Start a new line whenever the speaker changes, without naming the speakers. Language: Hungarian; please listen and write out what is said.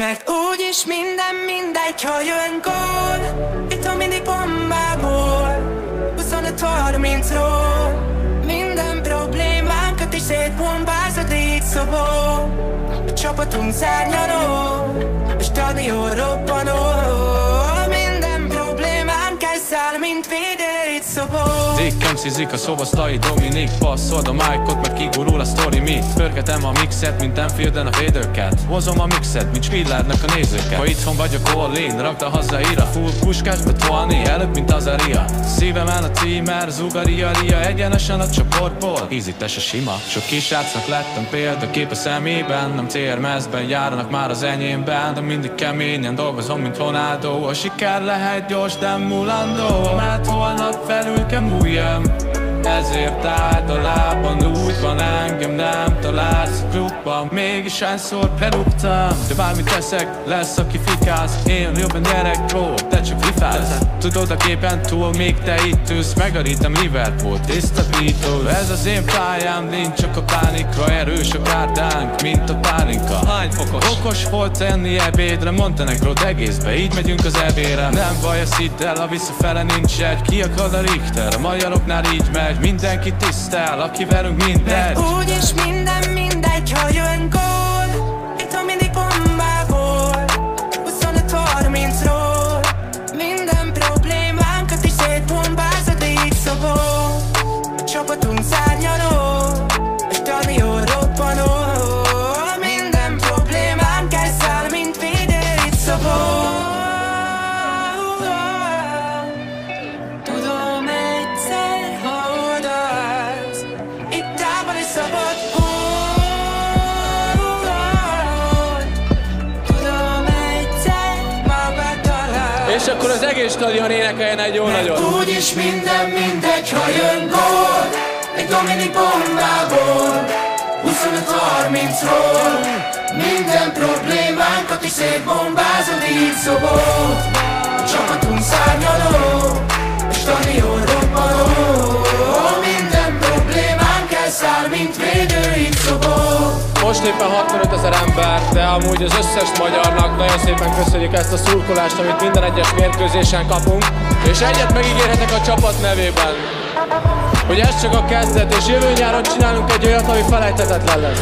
Mert úgyis minden mindegy, ha jön gól. Itthon mindig bombából 25-30-ról. Minden problémánkat is szétbombázódik szobó. A csapatunk szárnyaló, a stadion robbanó. Minden problémánk elszáll, mint védőit szobó.
Dick MC-zik a szobasztai Dominik. Passzold a mic-ot, mert kigurul a sztori mit. Pörgetem a mixet, mint Enfielden a védőket. Hozom a mixet, mint Spillernek a nézőket. Ha itthon vagyok all-in, rakd a hazaira. Full puskásba tolni, előbb mint az a ria. Szívemen a címer, zugaria, ria. Egyenesen a csoportból, ízítes a sima. Sok kisrácnak lettem példakép a szemében. Nem CR-mezben járnak már az enyémben. De mindig keményen dolgozom, mint Ronaldo. A siker lehet gyors, de mulandó. Mert holnap felül kell múljam. Ezért általában úgy van, engem nem találsz a klubban. Mégis hányszor beluktam, de bármit teszek, lesz aki fikász. Én jobban gyerek, bro, te csak fifálsz. Tudod a képen túl, még te itt ülsz. Megarítem Liverpool, tiszta Beatles. Ez az én pályám, nincs csak a pánikra. Erős a kárdánk, mint a pálinka. Hány fokos? Okos volt tenni ebédre, Montenegrod egészbe, így megyünk az ebére. Nem baj, ezt hidd el, a visszafele nincs egy. Kiakad a Richter, a magyaroknál így megy. Mindenki tisztel, aki velünk mindegy.
Mert úgyis minden mindegy, ha jön gól. Itthon mindig bombából 25-30-ról. Minden problémánkat is szétbombázódik szobó. A csapatunk szárnyaló, a stadion robbanó. Minden problémánk elszáll, mint védőit szobó. Tudom egyszer, ha odaállsz, itt távol és szabad volt. Tudom egyszer, magad találsz.
És akkor az egész stadion énekeljen egy jó nagyot.
Úgyis minden mindegy, ha jön gól. Egy Dominik bombából 25-30-ról. Minden problémánkat is szétbombázódik szobó. A csapatunk szárnyaló, a stadion robbanó. Minden problémánk elszáll, mint védőit szobó.
Most éppen 65 000 ember, de amúgy az összes magyarnak nagyon szépen köszönjük ezt a szurkolást, amit minden egyes mérkőzésen kapunk. És egyet megígérhetek a csapat nevében, hogy ez csak a kezdet, és jövő nyáron csinálunk egy olyat, ami felejthetetlen lesz.